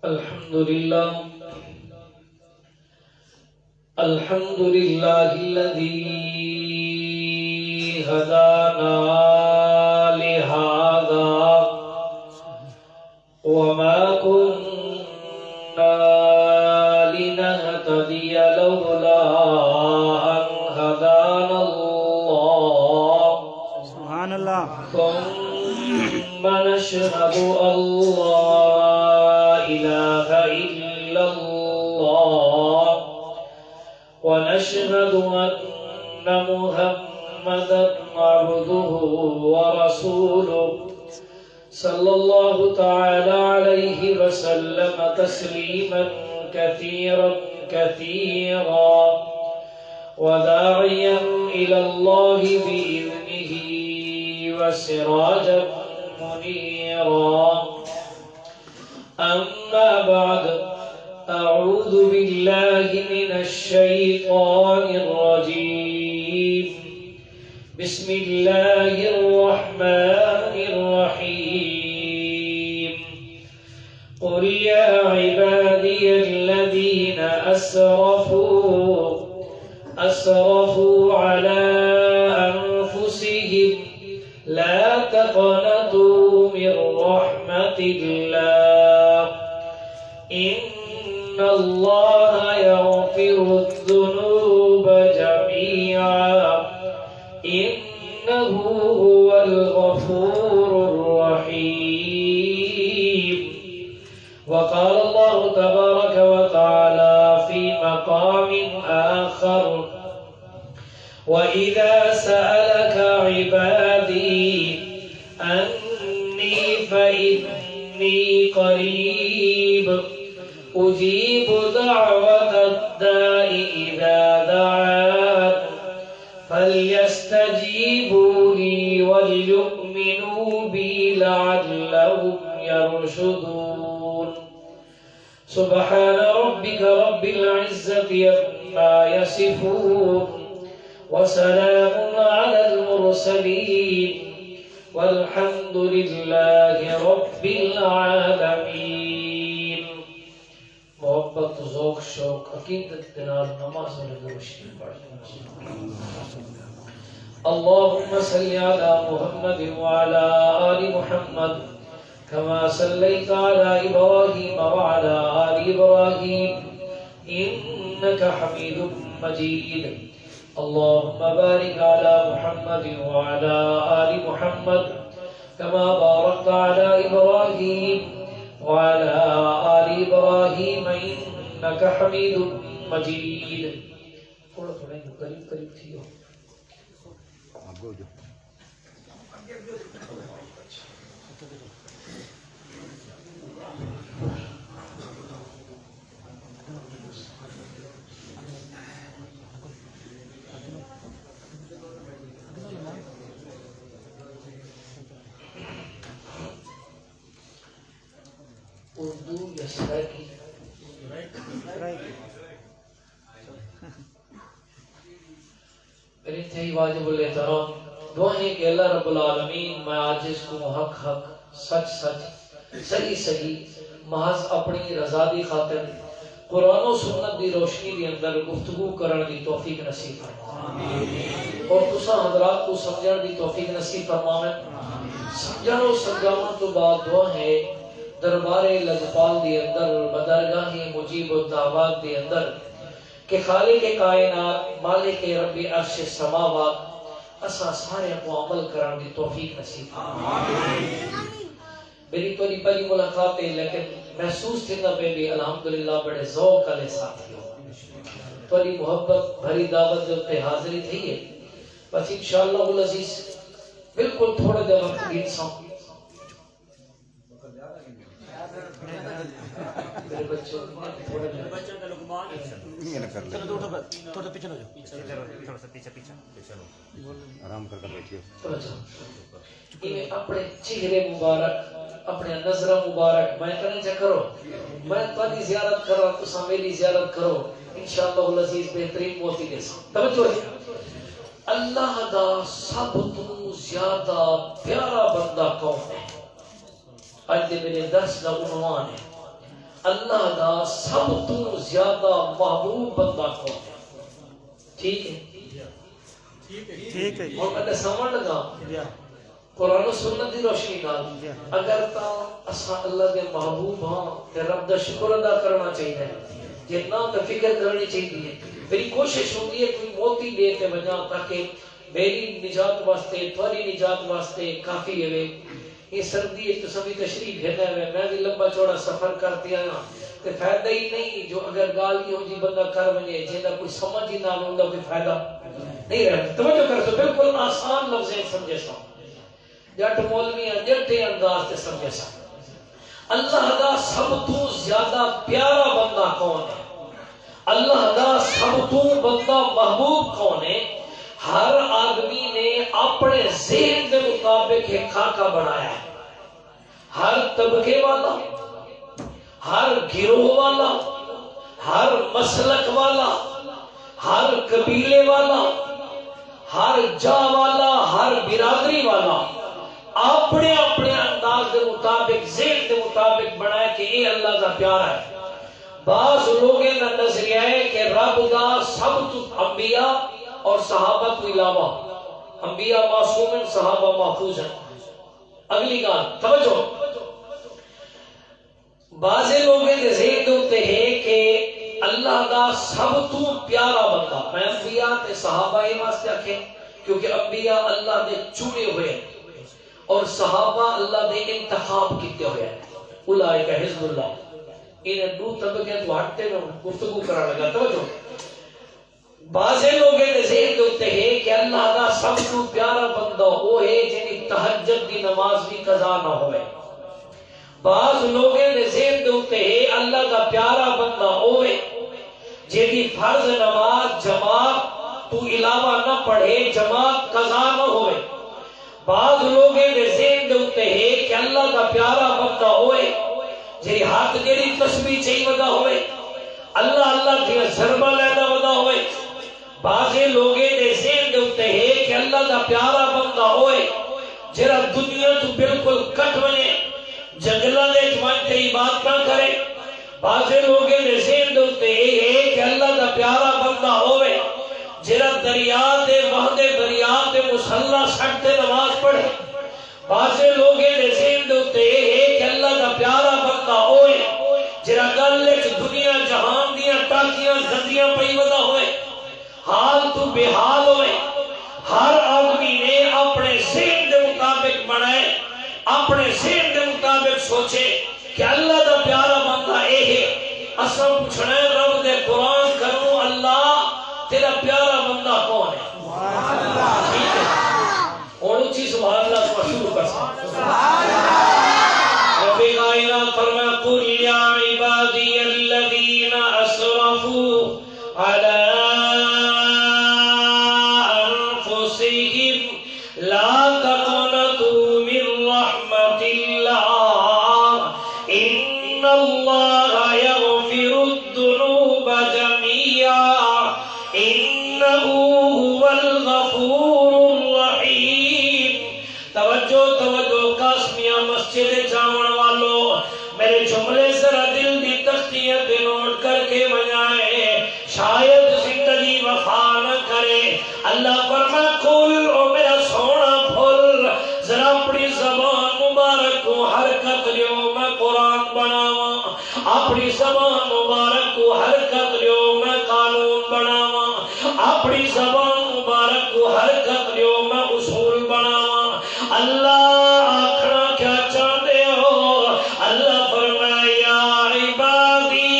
الحمد لله الذي هدانا لهذا وما كنا لنهتدي لولا أن هدانا الله. سبحان الله. ثم نشهد أن لا إله إلا الله ونشهد أن محمدا عبده ورسوله صلى الله تعالى عليه وسلم تسليما كثيرا كثيرا وداعيا إلى الله بإذنه وسراجا منيرا. أما بعد، أعوذ بالله من الشيطان الرجيم. بسم الله الرحمن الرحيم. قل يا عبادي الذين أسرفوا على أنفسهم لا تقنطوا من رحمة الله إن الله يغفر الذنوب جميعا إنه هو الغفور الرحيم. وقال الله تبارك وتعالى في مقام آخر: وإذا سألك عبادي أني فإني قريب أجيب دعوة الداء إذا دعان فليستجيبوا لي وليؤمنوا بي لعلهم يرشدون. سبحان ربك رب العزة عما يصفون وسلام على المرسلين والحمد لله رب العالمين. محبت ذوق شوق عقیدت کے نال نماز میں روشنی پڑھیں. اللهم صل على محمد وعلى آل محمد كما صليت على إبراهيم وعلى آل إبراهيم إنك حميد مجيد. اللهم بارك على محمد وعلى آل محمد كما باركت على إبراهيم وعلى آل إبراهيم إنك حميد مجيد. تھوڑا تھوڑا قریب قریب تھیو. اردو یا سرائکی میری تھی واجب الاحترام دعائیں کہ اللہ رب العالمین میں عاجز کو حق حق سچ سچ صحیح صحیح محض اپنی رضا دی خاطر قرآن و سنت دی روشنی دی اندر گفتگو کرن دی توفیق نصیب فرمائے اور تساں حضرات کو سمجھن دی توفیق نصیب فرمائے. سمجھن و سمجھاون تو بعد دعا ہے دربار لجپال دی اندر بدرگاہ مجیب الدعوات دی اندر کہ خالق کائنات مالک رب عرش السماوات اساں سارے کو عمل کرن دی توفیق نصیب فرمائے. میری توری پہلی ملاقات ہے لیکن محسوس تھیندا پہلی الحمدللہ بڑے ذوق والے ساتھی ہو. توری محبت بھری دعوت جو تے حاضری تھی ہے بس انشاءاللہ العزیز بالکل تھوڑے دیر وقت گیت ساں میرے بچوں تھوڑے بچوں کا لقمان چلو تھوڑا پیچھے ہو جاؤ تھوڑا سا پیچھے چلو آرام کر بیٹھیے. یہ اپنے چہرے مبارک اپنے نظر مبارک میں کرنے چا کرو میں تاری زیارت کرو تساں میری زیارت کرو انشاءاللہ العزیز بہترین موتی دے سا. توجہ ہے اللہ دا سب تو زیادہ پیارا بندہ کون ہے؟ آج دے میرے درس دا عنوان ہے اللہ دا سب تو زیادہ محبوب بندہ کون ہے؟ ٹھیک ہے ٹھیک ہے اور میں سمجھ لگا قرآن و سنت دی روشنی نال اگر تا اساں اللہ دے محبوب ہاں تے رب دا شکر ادا کرنا چاہیے، جتنا تے فکر کرنی چاہیے. میری کوشش ہوتی ہے کوئی موتی دے کے بجا تاکہ میری نجات واسطے تھوڑی نجات واسطے کافی ہے. یہ سردی ایک سبھی تشریف ہے میں بھی لمبا چوڑا سفر کرتی آیا تے فائدہ ہی نہیں جو اگر گال کی ہو جی بندہ کر ونجے جیندا کوئی سمجھ ہی نہ ہوندا کوئی فائدہ نہیں رہتا. توجہ کر تو بالکل آسان لفظ سمجھے سا جٹ مولوی جٹے انداز سے سمجھے سا. اللہ دا سب تو زیادہ پیارا بندہ کون ہے؟ اللہ دا سب تو بندہ محبوب کون ہے؟ ہر آدمی نے اپنے ذہن کے مطابق ایک خاکہ بنایا ہے. ہر طبقے والا، ہر گروہ والا، ہر مسلک والا، ہر قبیلے والا، ہر جا والا، ہر برادری والا اپنے اپنے انداز کے مطابق ذہن کے مطابق بنایا کہ یہ اللہ کا پیارا ہے. بعض لوگوں کا نظریہ ہے کہ رب دا سب تو انبیاء اور صحابہ تو علاوہ انبیاء معصوم ہیں، صحابہ محفوظ ہیں. اگلی گال توجہ، بعض لوگوں کے ذہن ہوتے ہیں کہ اللہ دا سب تو پیارا بندہ، میں انبیاء تے صحابہ یہ واسطے آکھے کیونکہ انبیاء اللہ دے چنے ہوئے اور صحابہ اللہ دے انتخاب کیتے ہوئے ہیں. اولئک حزب اللہ. انہیں دو طبقے تو ہٹتے میں گفتگو کرا لگا. توجہ، بعض لوگ یہ ذہن ہوتے ہیں کہ اللہ دا سب تو پیارا بندہ وہ ہے جنہیں تہجد کی نماز بھی قضا نہ ہوئے. بعض لوگ یہ ذہن ہوتے ہیں اللہ کا پیارا بندہ وہ ہے جنہیں فرض نماز جماعت تو علاوہ نہ پڑھے، جماعت قضا نہ ہوئے. بعض لوگ یہ ذہن ہوتے ہیں کہ اللہ کا پیارا بندہ ہوئے جی ہاتھ جڑی تسبیح چاہیے ودا ہوئے، اللہ اللہ کی ضربہ لینا ودا ہوئے. بعض لوگ یہ ذہن ہوتے ہیں کہ اللہ کا پیارا بندہ ہوئے جڑا دنیا تو بالکل کٹ ونے، جنگلاں دے وچ عبادت نہ کرے. بعض لوگ یہ ذہن ہوتے ہیں کہ اللہ کا پیارا بندہ ہوئے جڑا دریا دے وہدے دریا دے مصلی سٹ تے نماز پڑھے. بعض لوگ یہ ذہن ہوتے ہیں کہ اللہ کا پیارا بندہ ہوئے جڑا گل وچ دنیا جہان دیاں ٹاکیاں گندیاں پئی ودا ہوئے، حال تو بے حال ہوئے. ہر آدمی نے اپنے ذہن کے مطابق بنائے، اپنے ذہن کے مطابق سوچے کہ اللہ کا پیارا بندہ اے ہے. اساں پوچھنا ہے رب دے قرآن کروں اللہ تیرا پیارا بندہ کون ہے؟ سبحان اللہ. ٹھیک ہے اور اچھی سبحان اللہ کو شروع کر سبحان اللہ. رب کائنات فرمایا قل یا عبادی الذین اسرفوا علی لا تقنطوا من رحمة الله إن الله يغفر الذنوب جميعا إنه هو الغفور الرحيم. توجہ قاسمیہ مسجد جاون والوں میرے جملے ذرا دل دی تختیاں پہ نوٹ کر کے بجائے شاید زندگی وفا نہ کرے. اللہ فرما قل او میرا سونا پھل ذرا اپنی زبان مبارک کو حرکت لیو میں قرآن بناواں، اپنی زبان مبارک کو حرکت لیو میں قانون بناواں، اپنی زبان مبارک کو حرکت لیو میں اصول بناواں. اللہ آخنا کیا چاہتے ہو؟ اللہ فرمایا یا عبادی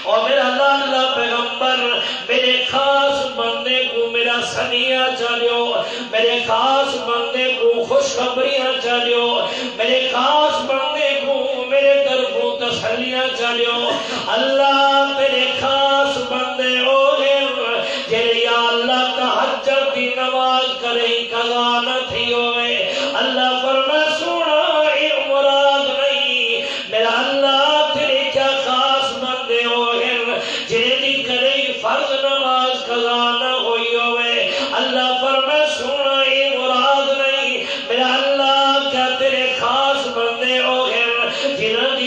اور میرا لالا پیغمبر میرے خاص بندے کو میرا سنیا چالیو، میرے خاص بندے کو خوشخبریاں چالیو، میرے خاص بندے کو میرے در کو تسلیاں چالیو. اللہ تیرے خاص بندے ہو گئے جنہیں یا اللہ تہجد کی نماز کرے قضا نہ تھی ہوئے. اللہ فرما سونا اے مراد نہیں میرا اللہ تیرے کیا خاص بندے ہو گئے جنہیں کرے فرض نماز قضا نہ ہوئی ہوئے. اللہ فرما سونا اے مراد نہیں میرا اللہ کیا تیرے خاص بندے ہو گئے جنہیں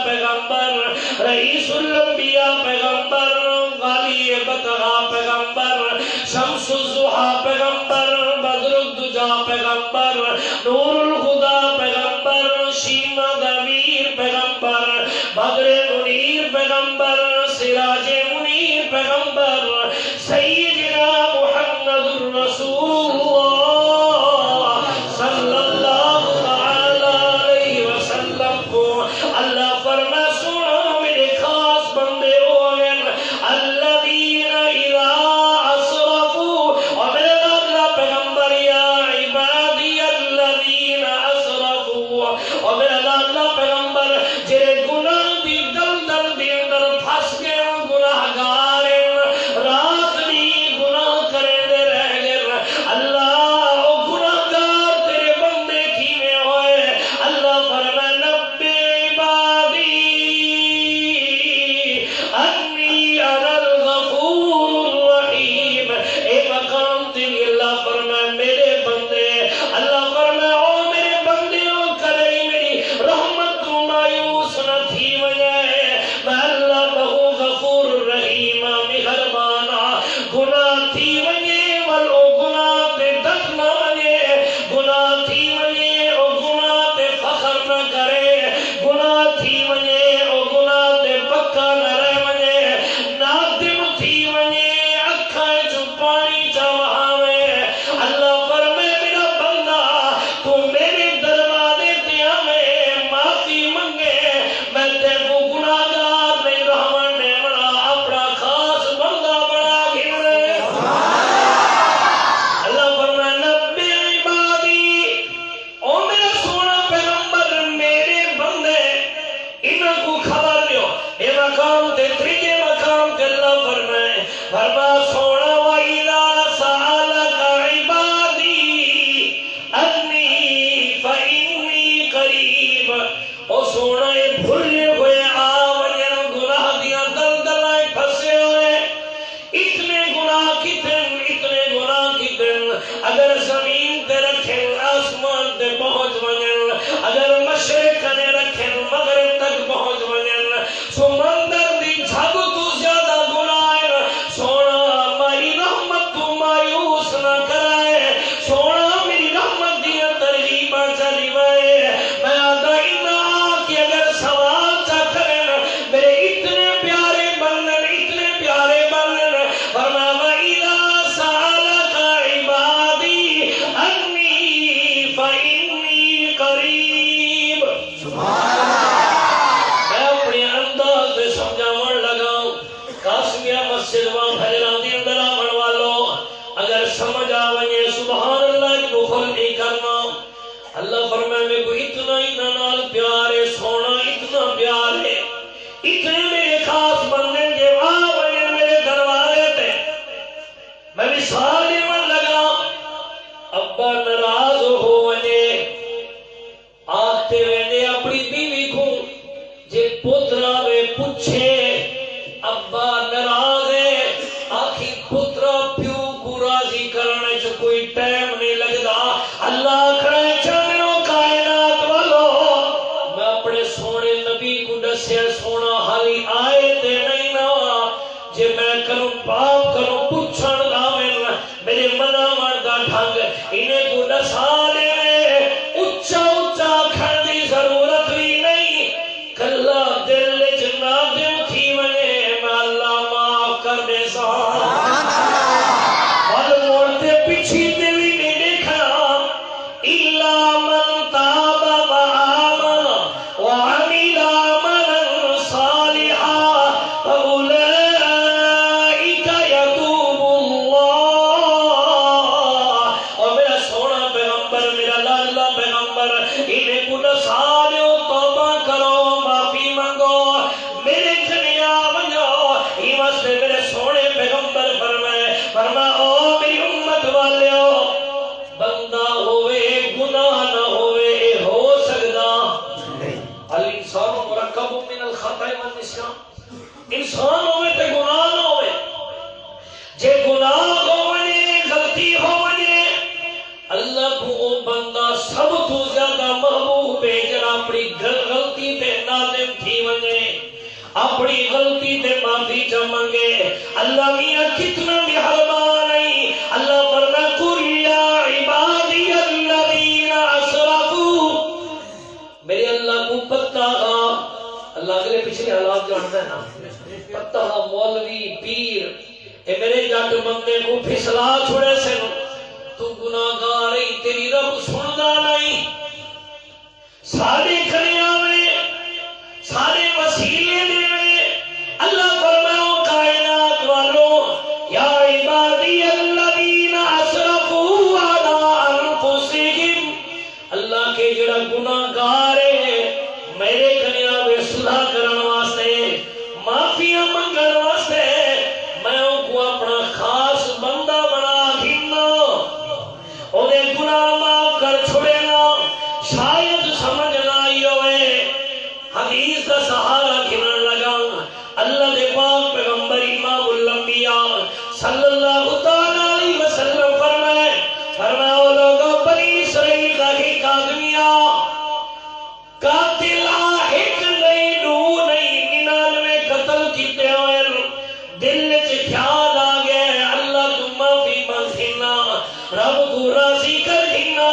پیغمبر، رئیس الانبیاء پیغمبر، غالی بطغا پیغمبر، شمس الضحا پیغمبر، بدر الدجا پیغمبر، نور الہدا پیغمبر، شیما دویر پیغمبر، بدر منیر پیغمبر، سراج منیر پیغمبر، سیدنا محمد رسول اللہ صلی اللہ تعالی علیہ وسلم کو اللہ فرما سنو میرے خاص بندے ہوئے الذین اذا اسرفوا، اور میرے اللہ پیغمبر یا عبادی الذین اسرفوا، اور میرے اللہ پیغمبر جڑے گناہ دی دلدل دی اندر پھس گئے گناہگار رات بھی گناہ کرے دے رہ گئے اللہ او گناہگار تیرے بندے کیویں ہوئے اللہ فرمائے نبی عبادی انی انا الغفور الرحیم، اے مقام تے اللہ فرمائے میرے بندے، اللہ فرمائے او میرے بندے او کدی میری رحمت تو مایوس نہ تھی وجائے، میں اللہ بہو غفور الرحیم مہربانا، گناہ تھی وجے ول او گناہ تے دکھ نہ وجے، گناہ تھی وجے او گناہ تے فخر نہ کرے، گناہ تھی وجے او گناہ تے پکا نہ رہ وجے، نادم تھی وجے اکھاں چوں پانی چا وہاوے، اللہ فرمائے میرا بندہ تو میرے دروازے تے آوے معافی منگے، میں تے کو گناہگار نہیں رہون دے بڑا اپنا خاص بندہ بنا گھن، اللہ فرمائے نبی عبادی او میرا سونا پیغمبر میرے بندے انہاں کو خبر دیو، اے مقام تے تریجے مقام تے اللہ فرمائے فرما سونا وَإِذَا سَأَلَكَ عِبَادِي أَنِّي فَإِنِّي قَرِيبٌ، او سونا اے بھولے ہوئے آوجن گناہ دیاں دلدلائیں پھسے ہوئے، اتنے گناہ کتن اگر زمین تے رکھیں آسمان تے پہنچ ونجن، اگر مشرق نے رکھیں مغرب تک پہنچ ونجن، سمندر دی جھگ تو زیادہ گناہ ہے، سونا میری رحمت تو مایوس نہ کرائے، سونا میری رحمت دی ترغیبہ چلی وائے، میں آدھائینا کہ اگر سوال چا کریں میرے اتنے پیارے بندن فرمایا وَإِذَا سَأَلَكَ عِبَادِي أَنِّي فَإِنِّي قَرِيبٌ، میں اپنے انداز میں سمجھاون لگاؤں، کاس گیا مسجد وہاں بھجران دی اندر آون والو، اگر سمجھ آوئے سبحان اللہ کو خل نہیں کرنا، اللہ فرمائے میں کو اتنا ہی نال پیار ہے، سونا اتنا پیار ہے، اتنے میرے خاص بندے کے آوئے میرے دروازے تے، میں مثال دیون لگا، ابا ناراض ہو وجے آتے ویندے اپنی بیوی کو جے پترا وے پوچھے ابا ناراض ہے، آخی پترا پیو کو راضی کرنے چ کوئی ٹائم نہیں لگدا، اللہ کھڑے چانو کائنات والو، میں اپنے سونے نبی کو دسیا سونا حالی آئے تے نہیں نا، جے میں کروں پاپ کروں پوچھن لاویں میرے مناون دا ڈھنگ انہیں کو دسا دے اچھا اچھا کھڑ دی ضرورت بھی نہیں، کلا دل وچ نادم تھی ونے میں اللہ معاف کر دے سا، اور موڑتے پیچھے تے بھی نہیں دیکھنا، الا من تاب وآمن وعمل عملا صالحا فأولئک یتوب اللہ، اور میرا سونا پیغمبر میرا لالا پیغمبر انہیں کو دسا دیو توبہ کرو معافی منگو میرے کھنیا ونجو، یہ واسطے میرے سونے پیغمبر فرما او میری امت والیو بندہ ہوئے گناہ نہ ہوئے اے ہو سکدا، الانسان مرکب من الخطا والنسیان، انسان ہوئے تے گناہ نہ ہوئے، جے گناہ ہوئے غلطی ہوئے اللہ کو او بندہ سب تو زیادہ محبوب ہے جڑا اپنی غلطی تے نادم تھی ونے اپنی غلطی تے معافی چ منگے اللہ میاں کتنا مہربان ہے اللہ فرماتا قل یا عبادی الذین اسرفوا میرے اللہ کو پتہ اللہ اگلے پچھلے حالات جانتا ہے نا پتہ مولوی پیر اے میرے جٹ بندے کو پھسلا چھوڑے سے تو گناہگار ہے تیری رب سندا نہیں سارے کھڑیاں میں سارے وسیلے دے میں اللہ فرماؤ کائنات والوں یا عبادی الذین اسرفوا علی انفسہم اللہ کے جڑا گناہگار ہے میرے کھڑیاں میں صلح کرن واسطے معافیاں منگن واسطے میں ان کو اپنا خاص بندہ بنا گھنا اونے گناہ معاف کر چھوڑے گا شاید سمجھ نہ آئی ہوئے حدیث کا سہارا گھنن لگا اللہ دے پاک پیغمبر امام الانبیاء صلی اللہ تعالی علیہ وسلم فرمایا او لوگوں بنی اسرائیل کا ایک آدمی قاتل ایک نہیں دو نہیں 99 قتل کیتے ہوئے دل وچ خیال آ گیا اللہ تو معافی منگنا رب کو راضی کر دینا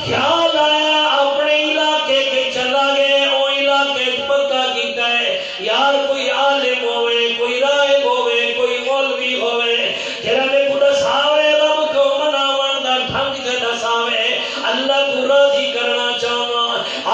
خیال آیا اپنے علاقے کے چلا گئے او علاقے پتہ کیتا ہے یار کوئی عالم ہوئے کوئی راہب ہوئے کوئی مولوی ہوئے جڑا میں کو دساوے رب کو مناون دا ڈھنگ تے دساوے اللہ کو راضی کرنا چاہنا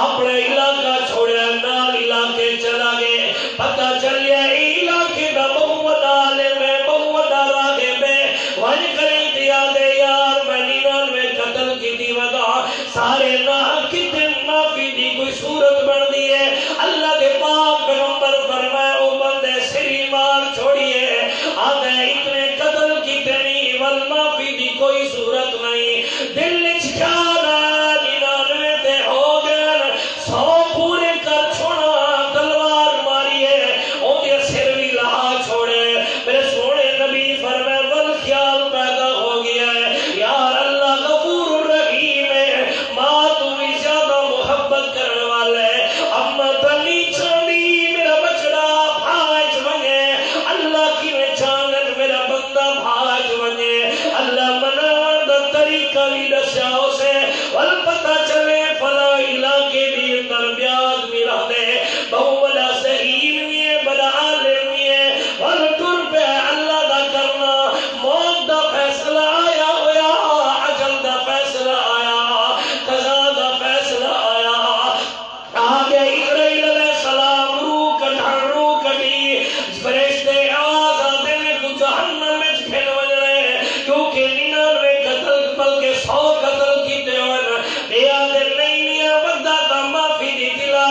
اپنے علاقہ چھوڑیا نال علاقے چلا گئے پتہ چلیا علاقے دا بہت عالم ہے بہت راغب ہے وج کرے دیا دے یار میں 99 قتل کیتی ودا سارے نہ کتنے معافی دی کوئی صورت بن دی ہے اللہ دے پاک پیغمبر فرمایا او بندے سری مار چھوڑیے آدھے اتنے قتل کیتے نہیں ول معافی دی کوئی صورت نہیں دل وچ خیال آیا 99 تے ہو گئے 100 پورے کر چھوڑا تلوار ماریے او دے سر بھی لہا چھوڑے میرے سونے نبی فرمایا ول خیال پیدا ہو گیا ہے یار اللہ غفور الرحیم ہے ماں تو بھی زیادہ محبت کرنے والا ہے اما تلی چاندی میرا بچڑا بھاج بنے اللہ کی میں چاندن میرا بندہ بھاج بنے اللہ مناون دا طریقہ بھی دسیا اسے ول پتہ چلے فلا علاقے بھی اندر بیاد میرا دے بہو بڑا ذہین بھی ہے بڑا عالم بھی ہے ول ٹر پہ اللہ دا کرنا موت دا فیصلہ آیا ہویا اجل دا فیصلہ آیا قضا دا فیصلہ آیا آگے اسرائیل علیہ السلام روح کٹی فرشتے آواز آتے ہیں کو جہنم میں کھیل وجرے کیونکہ 99 قتل بلکہ 100 قتل کیتے ہوئے بے آدھر نہیں لیا بندہ تا معافی دی دلا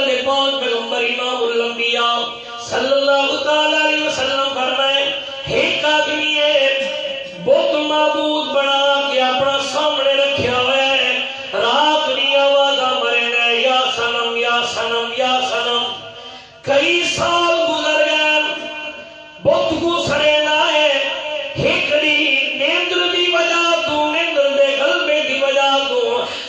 دے پاک پیغمبر امام الانبیاء صلی اللہ تعالی علیہ وسلم فرمائے ایک آدمی ہے بت معبود بنا کے اپنا سامنے رکھیا ہوا ہے رات کی آوازاں مرے گئے یا صنم یا صنم یا صنم کئی سال گزر گئے بت کو سڑے نہ ہے ہکڑی نیندر دی وجہ تو نیندر دے غلبے دی وجہ تو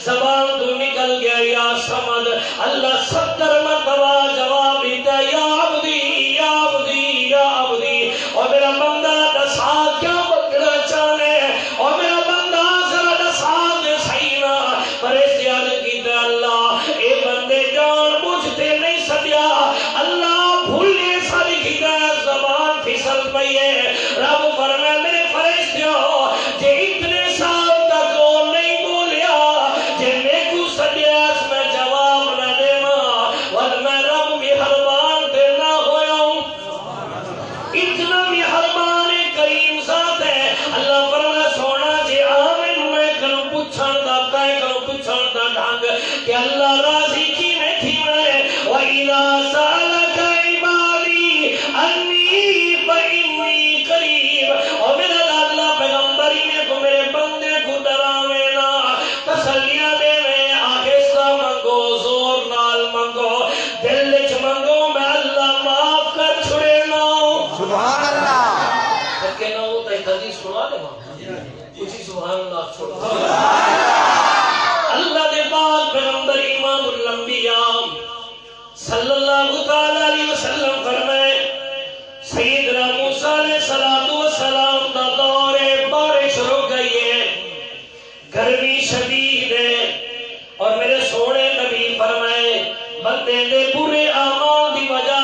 زبان تو نکل گیا یا سمد اللہ 70 مرتبہ جواب دیتا یا عبدی یا عبدی یا عبدی اور میرا بندہ دسا کیا بکڑا چاہے اور میرا بندہ ذرا دسا دے سینا پر استیاد کیتا اللہ اے بندے جان بجھتے نہیں سدیا اللہ بھولے ساری کیتا زبان پھسل پئی ہے رب فرمائے میرے فرشتوں جے اتنے سال تک وہ نہیں بولیا جے میں کو سدیا اس میں جواب نہ دیواں ورنہ رب مہربان تے نہ ہویا ہوں اتنا مہربان کریم ذات ہے اللہ فرمائے سونا جے آمن میں کروں پوچھن دا کائے کروں پوچھن دا ڈھنگ کہ اللہ راضی کی میں تھی میں وَإِذَا سَأَلَكَ عِبَادِي أَنِّي فَإِنِّي قَرِيبٌ اور میرا اللہ پیغمبری میں کو میرے بندے کو ڈراوے نہ تسلیاں دے میں آہستہ منگو زور نال منگو دل وچ منگو میں اللہ معاف کر چھڑے نہ سبحان اللہ کہ نہ وہ تے حدیث سنا دے ماں کچھ سبحان اللہ چھوڑ اللہ دے پاک پیغمبر امام الانبیاء صلی اللہ تعالی علیہ وسلم فرمائے سیدنا موسیٰ علیہ السلام دا دور بارش رک گئی ہے گرمی شدید ہے اور میرے سونے نبی فرمائے بندے دے برے اعمال